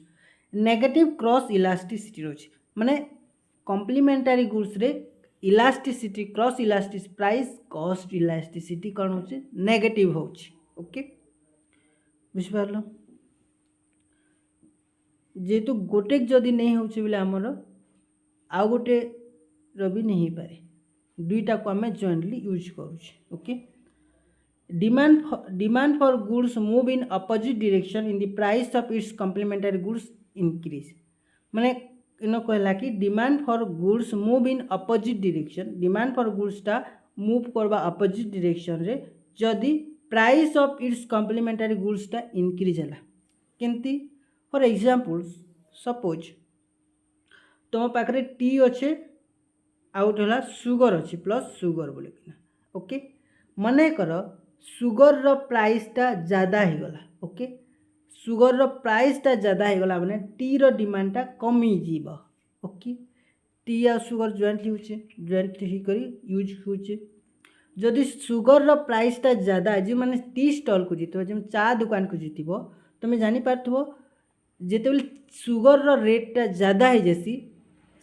A: नेगेटिव क्रॉस इलास्टिसिटी रोचे माने कम्प्लीमेंटारी गुड्स रे elasticity cross elasticity price cost elasticity कौन होचे नेगेटिव होचे ओके बुझिपारलो जेहेतु गोटे जदि नहीं होचे बोले आमर आउ गोटे रवि नहीं पारे दुईटा को आम जॉइंटली यूज करुचे okay demand for goods move in opposite direction in the price of its complementary goods increase माने इन कहला कि demand for goods move in opposite direction demand for goods टा मूव करबा अपोजिट डायरेक्शन रे जदि price of its complementary goods टा increase है केमती फॉर एग्जांपल सपोज तुम पाखे टी अच्छे आउट है सुगर अच्छे प्लस सुगर बोलिकिना ओके मन कर सुगर रो प्राइस टा ज़्यादा हो गला ओके सुगर रो प्राइस टा ज़्यादा हो गला माने टी रो डिमांड टा कमी जीव ओके टी आ सुगर जॉइंटली होचे जॉइंटली करी यूज होचे जदि सुगर रो प्राइस टा ज़्यादा जी माने टी स्टॉल को जीत जब चा दुकान को जीतब तुम जानी पारथबो जेते सुगर रो रेट टा ज़्यादा हो जैसी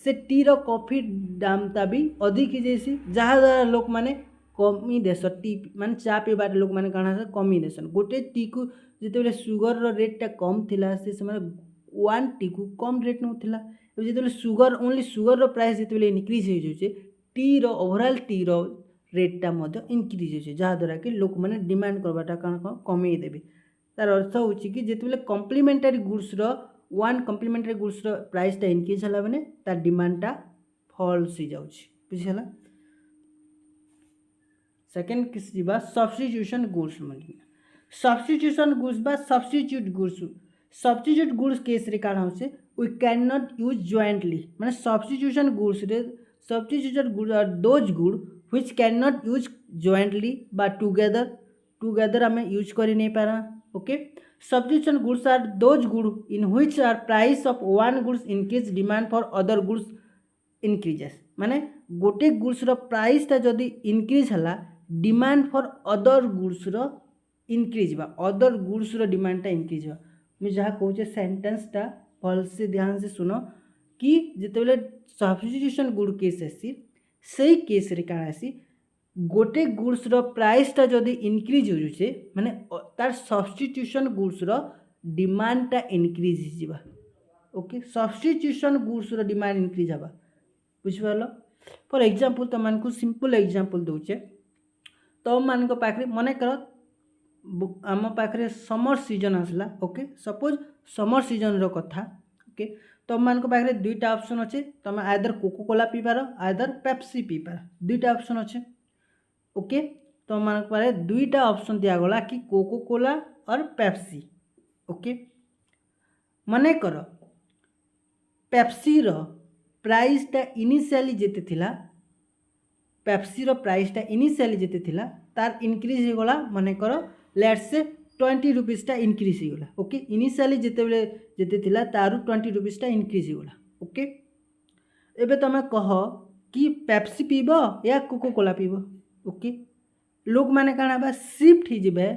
A: से टी रो कॉफी दामटा भी अधिक हो जैसी जहाँ द्वारा लोक माने कमी देस टी माने चा पीबार लोक माने कण कमी देसन गोटे टी को जिते सुगर रो रेट टा कम थिला से समय वन टी को कम रेट नौला जिते सुगर ओनली सुगर रो प्राइस जिते इनक्रीज हो जाए टी रो ओवरऑल टी रो रेट टा मध्य इनक्रीज हो जहाँ द्वारा कि लोक माने डिमांड करवाटा कण कमे देबे तार अर्थ होची कि जिते कम्प्लीमेंटारी गुड्स रो वन कम्प्लीमेंटारी गुड्स रो प्राइस टा इनक्रीज हला माने तार डिमांड टा फॉल्स हो जाउची बुझिला सेकंड किस जीवा सब्स्टिट्यूशन गुड्स माने सब्स्टिट्यूशन गुड्स बा सब्स्टिट्यूट गुड्स केस रे काण होचे we can not use jointly माने सब्स्टिट्यूशन गुड्स रे substituted goods are those good which can not use jointly बा टुगेदर हमें यूज करी नहीं पारा okay Substitution goods are those goods in which are price of one goods increase, demand for other goods increases. माने गोटे goods रो price टा जदि इंक्रीज हला, डिमांड फॉर अदर गुड्स रो इंक्रीज बा, अदर गुड्स रो डिमांड टा इंक्रीज बा। मैं जहाँ कहूँ सेंटेंस टा भल से ध्यान से सुनो कि जितेबले सब्स्टिट्यूशन गुड केस आसी से केस रे काण आसी, गोटे गुड्स रो प्राइस टा जदि इंक्रीज हो जुचे माने तार सब्स्टिट्यूशन गुड्स रो डिमांड टा इंक्रीज हो जिबा। ओके, सब्स्टिट्यूशन गुड्स रो डिमांड इंक्रीज हबा, बुझिपारल। फॉर एग्जांपल तुम मानकु सिंपल एग्जांपल दउचे, तुम मानक पाखरे मने कर आम पाखरे समर सीजन आसला। ओके, सपोज समर सीजन रो कथा। ओके, तुम मानक पाखरे दुईटा ऑप्शन अच्छे, तुम आइदर कोको कोला पी पार, आइदर पेप्सी पी पार, दुईटा ऑप्शन अच्छे। ओके, तुम मानक पाखरे दुईटा ऑप्शन दिया गला कि कोको कोला और पेप्सी। ओके, मने कर पेप्सी रो प्राइसटा इनिशियली जेते थिला, पेप्सी रो प्राइसटा इनिशियली जेते थिला तार इंक्रीज हो गला, मने कर लेट्स से 20 रुपीसटा इंक्रीज हो गला। ओके, इनिशियली जेते जेते थिला तारु 20 रुपीसटा इंक्रीज हो गला। ओके, एबे तमे कह कि पेप्सी पीबो या कोको कोला पीबो। ओके, लोग माने काना बा शिफ्ट ही जिबे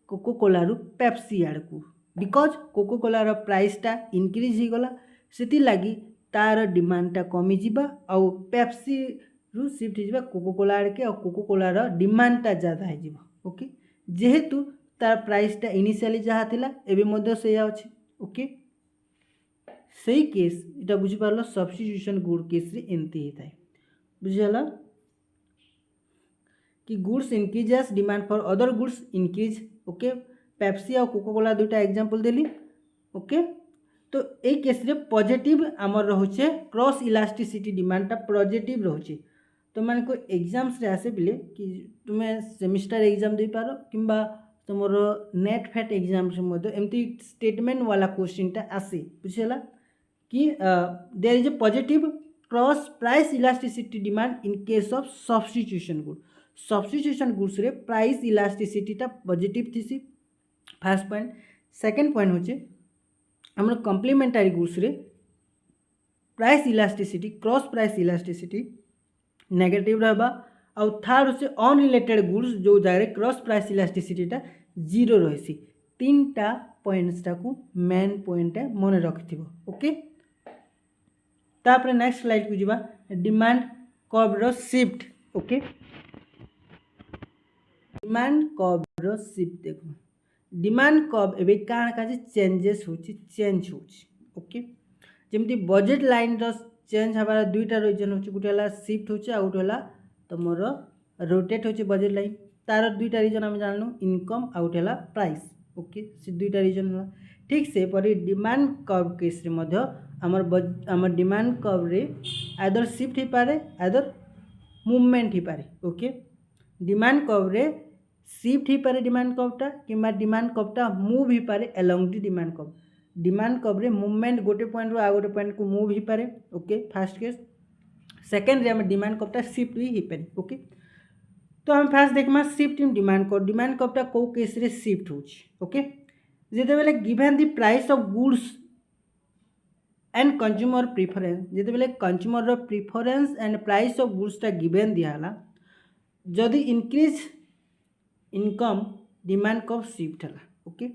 A: कोको कोला रु पेप्सी आड़ को, बिकॉज कोको कोला रो प्राइसटा इंक्रीज हो गला, सेति लागी तार डिमांडटा कमी जिबा आउ पेप्सी रु शिफ्ट हो जिबा कोको कोला आड़ के, और कोको कोला रो डिमांडटा ज़्यादा हो जिबा। ओके, जेहेतु तार प्राइसटा इनिशियली जहाँ थिला एबे मध्य सेया अछि। ओके, सही केस इटा बुझी पारलो, सब्स्टिट्यूशन गुड केस रे एंती ही थाए, बुझिला कि goods increases, demand for other goods increase. Okay, Pepsi और कोको कोला दुटा एग्जांपल देली। ओके, तो ये केस रे पॉजिटिव आमर रोचे क्रॉस इलास्टिसिटी डिमांडटा पॉजिटिव रोचे। तो मान को एग्जाम्स रे आसे बिले कि तुम्हें सेमिस्टर एग्जाम दे पारो किंबा तुमर नेट फैट एग्जाम से मध्य एमती स्टेटमेंट वाला क्वेश्चनटा आसे, बुझिला कि there is a positive cross price elasticity demand in case of substitution good. Substitution goods रे प्राइस इलास्टिसिटीटा पॉजिटिव थीसी, फर्स्ट पॉइंट। सेकंड पॉइंट होचे हमर कम्प्लीमेंटरी गुड्स रे price elasticity, cross price elasticity negative रहबा। आउ थर्ड होचे अनरिलेटेड गुड्स जो डायरेक्ट क्रॉस प्राइस इलास्टिसिटीटा जीरो रहिसी। तीनटा पॉइंट्सटा को मेन पॉइंट मन रखिथिबो। ओके, तापर नेक्स्ट स्लाइड को जिबा, डिमांड कर्व रो शिफ्ट। ओके, डिमांड कर्व रो शिफ्ट देखो, डिमांड कर्व एबे काण का चेंजेस होची, चेंज होची। ओके, जेमती बजेट लाइन रो चेंज हबार दुईटा रीजन होची, गोटे हला शिफ्ट होची आ गोटे हला तुमर रोटेट होची बजेट लाइन। तार दुईटा रीजन आम जानलु, इनकम आ गोटे हला प्राइस। ओके, से दुईटा रीजन हला। ठीक से परी डिमांड कर्व केस रे मध्य आमर डिमांड कर्व रे आइदर शिफ्ट ही पारे आइदर मूवमेंट ही पारे। ओके, डिमांड कर्व रे शिफ्ट ही पारे डिमांड कर्वटा, किंबा डिमांड कर्वटा मूव ही पारे along the demand curve. Demand curve रे मूवमेंट गोटे पॉइंट रो आ गोटे पॉइंट को मूव ही पारे। Okay, first case. सेकंड रे हम डिमांड कर्वटा शिफ्ट भी पारे। ओके, तो हम फास्ट देखमा shift in demand curve. Demand कर्वटा को केस रे शिफ्ट होची। ओके, जेते बेले given the price of goods and consumer preference, जेते बेले कंज्यूमर रो preference and price of goods टा गिवन दिया हला, जदि increase income demand curve shift हला। ओके,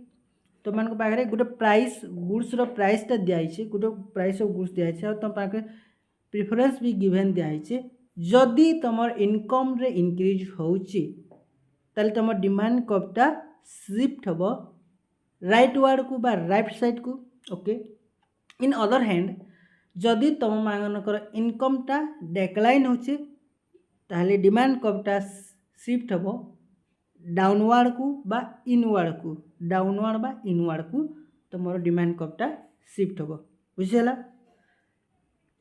A: तो मान पाखे गोटे प्राइस गुड्स रो प्राइसटा दिखाई, गोटे प्राइस ऑफ गुड्स दिखाई, और तुम पाखे प्रेफरेंस भी गिवन दिखाई। जदि तुम इनकम रे इंक्रीज होची ताले तुम डिमांड कर्वटा शिफ्ट हबो राइट वर्ड को बा राइट साइड को। ओके, इन अदर हैंड जदि तुम मानकर इनकमटा डेक्लाइन होचे ताले डिमांड कर्वटा शिफ्ट हबो डाउनवर्ड को बा इनवर्ड को, डाउनवर्ड बा इनवर्ड को तुम डिमांड कर्वटा शिफ्ट हबो, बुझिला।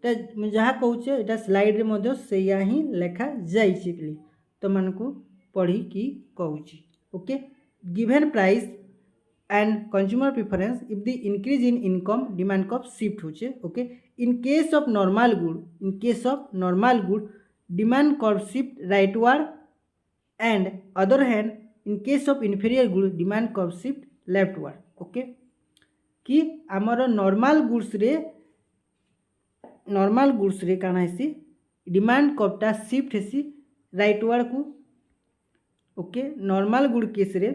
A: जहाँ कहूचे एटा स्लाइड रे मध्य सेया ही लेखा जाइछि प्ली तो मानकु पढ़ी कि कहूची। Okay, given price and consumer preference if the increase in income demand curve shift होचे। Okay, in case of normal good, in case of normal good demand curve shift rightward, and other hand in case of inferior good demand curve shift leftward okay कि आमर normal goods रे काना हेसी demand कर्वटा shift हेसी rightward को okay normal good case रे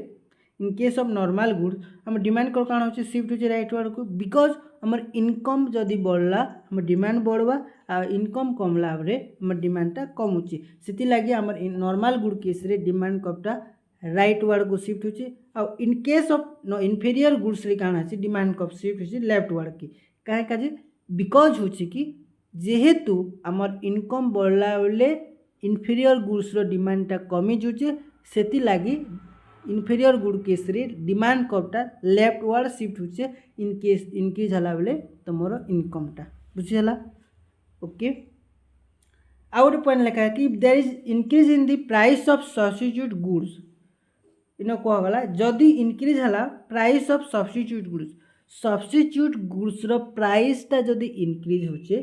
A: इन case of normal good हम demand curve काना होचे शिफ्ट होचे राइटवर्ड को बिकॉज हमर इनकम जदि बढ़ला हम डिमांड बढ़वा आ इनकम कमला रे हमर डिमांडटा कम होचे सेति लागि हमर नॉर्मल गुड केस रे डिमांड कर्वटा राइटवर्ड को शिफ्ट होचे आ in case of inferior goods रे काना होचे डिमांड कर्व शिफ्ट होचे लेफ्टवर्ड की काहे काजे बिकॉज होचे कि जेहेतु हमर इनकम बढ़ला बेले इन्फेरियर गुड्स रो डिमांडटा कमी होचे सेति लागि इन्फेरियर गुड केस रे डिमांड कर्वटा लेफ्टवर्ड शिफ्ट होचे इन केस इनक्रीज हला बेले तमरो इनकमटा बुझी हला ओके आउट पॉइंट लिखा है कि there is increase in the price of substitute goods इनो कह गला जदि इंक्रीज हला प्राइस ऑफ सब्स्टिट्यूट गुड्स रो प्राइस ता जदि इंक्रीज होचे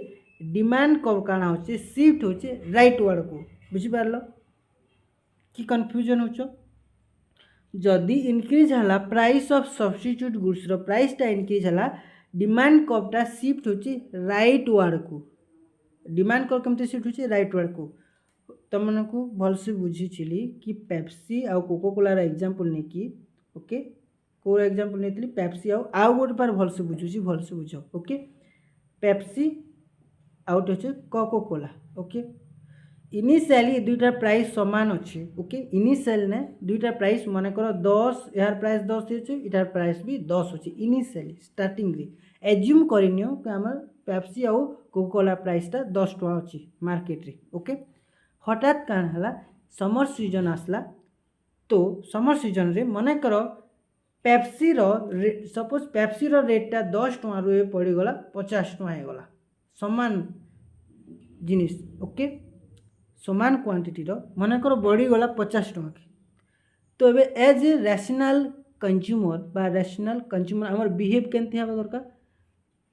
A: डिमांड कर्व काना होचे शिफ्ट होचे राइटवर्ड को बुझी पारलो कि कन्फ्यूजन होचो जदि इंक्रीज हला प्राइस ऑफ सब्स्टिट्यूट गुड्स रो प्राइस ता इंक्रीज हला डिमांड कर्वटा शिफ्ट होचे राइटवर्ड को डिमांड कर्व केमते शिफ्ट होचे राइटवर्ड को तुमको भलसे बुझीली कि पेप्सी आउ कोको कोला एग्जांपल नहीं कि ओके कोर एग्जांपल नहीं पेप्सी आउ गोटे बार भलसे बुझुची भलसे बुझ ओके पेप्सी आउट होचे कोको कोला ओके इनिशियली दुईटा प्राइस समान अच्छे ओके इनिशियल ने दुईटा प्राइस मन कर 10 यार प्राइस 10 अच्छे इटार प्राइस भी 10 अच्छे इनिशियली स्टार्टिंग रे एज्यूम करनियो कि आम पेप्सी आउ कोकोला प्राइसटा 10 टका अच्छी मार्केट रे ओके हठात कान हला समर सीजन आसला तो समर सीजन रे मन कर पेप्सी रो सपोज पेप्सी रो रेटटा 10 टका रू पड़गला 50 टका होगला समान जिनिस ओके समान क्वांटिटी रो मन कर बढ़ीगला 50 टका के तो एबे एज ए रैशनल कंज्यूमर बा रैशनल कंज्यूमर आमर बिहेव केनते हबा दरकार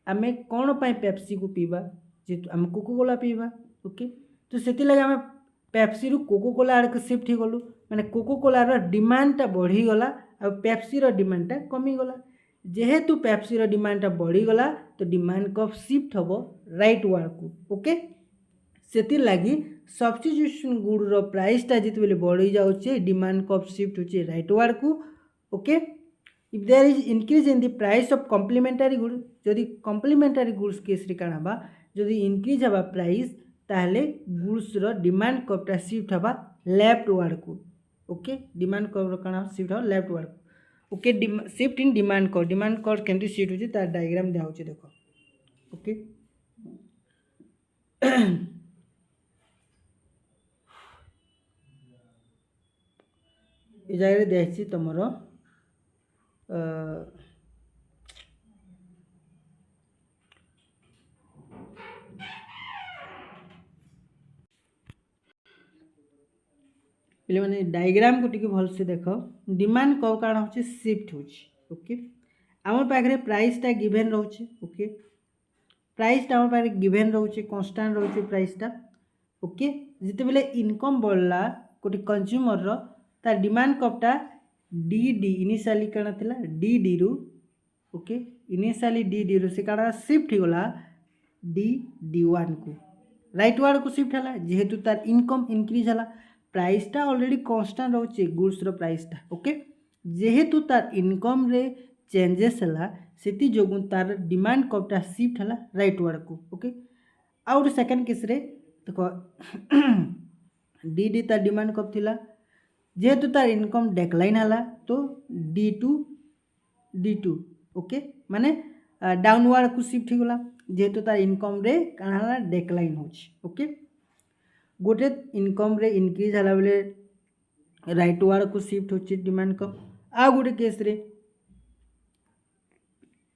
A: आमे कोन पाई पेप्सी को पीबा जे आम कोको कोला पीबा ओके तो सेति लगे आमे पेप्सी रु कोको कोला आड़ के शिफ्ट हो गलु माने कोको कोला रो डिमांडटा बढ़ी गला आ पेप्सी रो डिमांडटा कमी गला जेहेतु पेप्सी रो डिमांडटा बढ़ी गला तो डिमांड कब शिफ्ट हबो राइटवर्ड को ओके सेति लागि सब्स्टिट्यूशन गुड रो प्राइसटा जिते बेले बढ़ी जाउचे डिमांड कब शिफ्ट होचे राइटवर्ड को okay if there is increase in the price of complementary good जदि कॉम्प्लीमेंटरी गुड्स केस रे काना बा जदि इंक्रीज हबा प्राइस ताहले गुड्स रो डिमांड कर्वटा शिफ्ट हबा लेफ्टवर्ड को ओके डिमांड कर्व काना शिफ्ट हबा लेफ्टवर्ड को okay shift in demand curve केमती शिफ्ट होचे तार डायग्राम दिया होचे देखो ओके ए जगह देखछि तमरो पे मैंने डायग्राम को टिके भल से देख डिमांड कब कारण हो शिफ्ट होके आम पाखे प्राइसटा गिवेन रोचे ओके प्राइसटा आम पाखे गिवेन रोचे कन्स्टांट रोचे प्राइसटा ओके जिते बेले इनकम बढ़ला गोटे कंज्यूमर रो तार डिमांड कपटा डी डी इनिशियली कण थिला डी डी रु ओके इनिशियली डी डी रु से काण शिफ्ट होगला डी डी वन को राइटवर्ड को शिफ्ट हला जेहेतु तार इनकम इंक्रीज हला प्राइसटा ऑलरेडी कांस्टेंट रोचे गुड्स रो प्राइसटा ओके जेहेतु तार इनकम रे चेंजेस हला सेति जोगु तार डिमांड कपटा शिफ्ट हला राइटवर्ड को ओके आउट सेकंड केस रे देखो डी डी तार डिमांड कब थिला जेहेतु तार इनकम डेक्लाइन हला तो डी टू ओके माने डाउनवर्ड को शिफ्ट हो गला जेहेतु तार इनकम रे काण हला डेक्लाइन होची ओके गोटे इनकम रे इंक्रीज हला बेले राइटवर्ड को शिफ्ट होची डिमांड को आ गोटे केस रे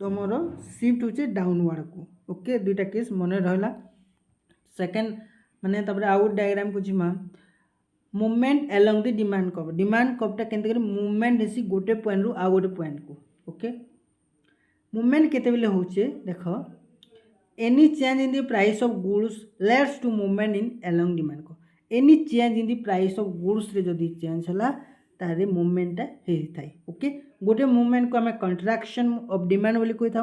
A: तमरो शिफ्ट होचे डाउनवर्ड को ओके दुईटा केस मन रहला सेकंड माने तबरे आउट डायग्राम को जिमा मूवमेंट अलोंग द डिमांड कर्वटा केनते करे मूवमेंट हेसी गोटे पॉइंट रु आ गोटे पॉइंट को ओके मूवमेंट केते बेले होचे देखो any change in the price of goods let's to movement in along demand को any change in the price of goods रे जदी चेंज हला तारे मूवमेंटटा हेई थाई ओके गोटे मुवमेंट को आम कंट्राक्शन ऑफ डिमांड बोली कही था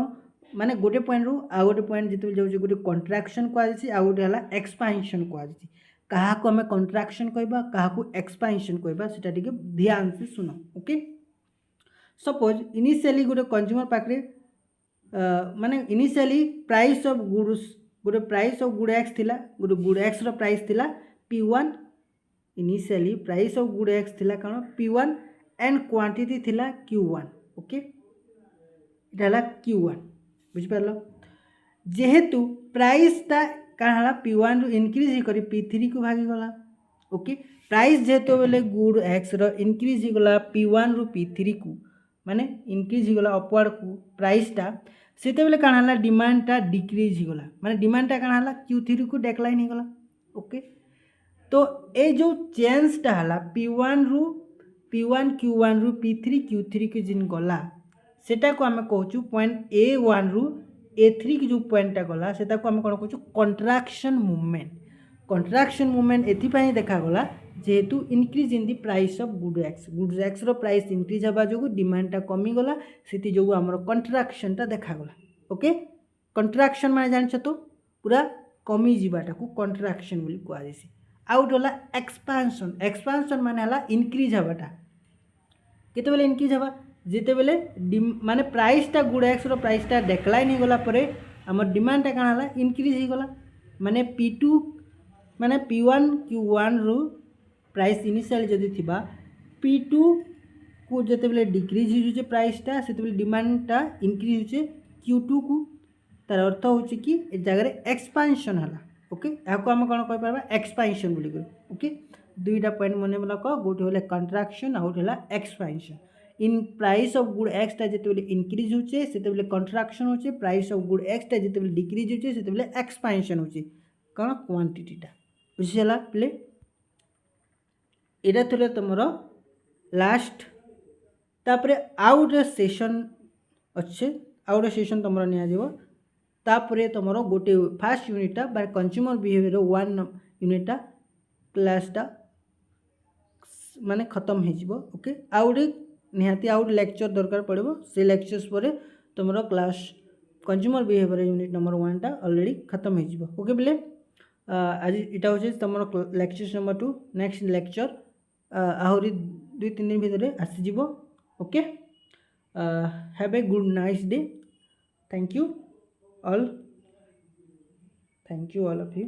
A: माने गोटे पॉइंट रु आ गोटे पॉइंट जिते जाऊँ गोटे कंट्राक्शन कहुच्छी आ गोटे है एक्सपांशन कहुच्छी क्या आम कंट्राक्शन कहबा क्या एक्सपांशन कहबा सेटा टिके ध्यान से सुन ओके सपोज इनिशियली गोटे कंज्यूमर पाखे माने इनिशियली प्राइस ऑफ गुड्स गोटे प्राइस ऑफ गुड एक्स थिला गोटे गुड एक्स रो प्राइस थिला P1 initially price of good x थिला कौन P1 एंड क्वांटिटी थिला Q1 ओके इटा Q1 बुझिपारल जेहेतु प्राइसटा क्या P1 रु इनक्रीज करी P3 को भागी गला ओके प्राइस जेहेतु बेले गुड एक्स रो इनक्रीज गला P1 रु P3 को माने इनक्रीज गला अपवर्ड को प्राइसटा सेते बेले काना हला डिमांडटा डिक्रीज गला माने डिमांडटा काना हला Q3 को डिक्लाइन हो गला ओके तो ए जो चेंजटा हला P1 Q1 रु P3 Q3 के जिन गला सेटा को आमे कहूछु पॉइंट A1 रु A3 की जो पॉइंटटा गला सेटा को आमे कोन कहूछु कंट्राक्शन मूवमेंट एथिपाई देखा गला जेहेतु increase in the price of good X रो प्राइस इनक्रीज हवा जो डिमांडटा कमी गला से जो आमर कंट्राक्शनटा देखा गला ओके कंट्राक्शन माने जान तो पूरा कमी जीवाटा को कंट्राक्शन बोली कह जासी आउट होला एक्सपांशन माने हला इनक्रीज हवाटा केते बेले इनक्रीज हवा जेते बेले माने प्राइसटा गुड एक्स रो प्राइसटा डिक्लाइन हो गला परे हमर डिमांडटा काना हला इनक्रीज हो गला माने P2 माने P1 Q1 रु प्राइस इनिशियल जदि थिबा P2 को जेते बेले डिक्रीज होजे प्राइसटा सेते बेले डिमांडटा इनक्रीज होजे Q2 को तार अर्थ होचे कि ए जगह एक्सपांशन हला ओके याको हम कोन कहि परबा एक्सपांशन बोली कर ओके दुईटा पॉइंट मने वाला को गोटे होले कंट्राक्शन आ गोटे होला expansion in price of good x टा जेते बेले इनक्रीज होचे सेते बेले कंट्राक्शन होचे प्राइस ऑफ गुड एक्स टा जेते बेले डिक्रीज होचे सेते बेले एक्सपांशन होचे कोन क्वांटिटीटा बुझिला प्ले एटा थले तुमरो लास्ट तापरे आउट सेशन अच्छे आउट सेशन तुमरो निया जेबो तापरे तुमरो गोटे फर्स्ट यूनिटा बा कंज्यूमर बिहेवियर 1 यूनिटा क्लासटा माने खत्म हे जिवो ओके आउट निहाती आउट लेक्चर दरकार पड़ो से लेक्चर्स पर तुमरो class consumer behaviour unit number 1 टा ऑलरेडी खत्म हे जिवो ओके बोले आज इटा होचे तुमरो लेक्चर नंबर 2 नेक्स्ट लेक्चर आहरी 2-3 दिन भितर आसी जिवो okay have a good nice day thank you all of you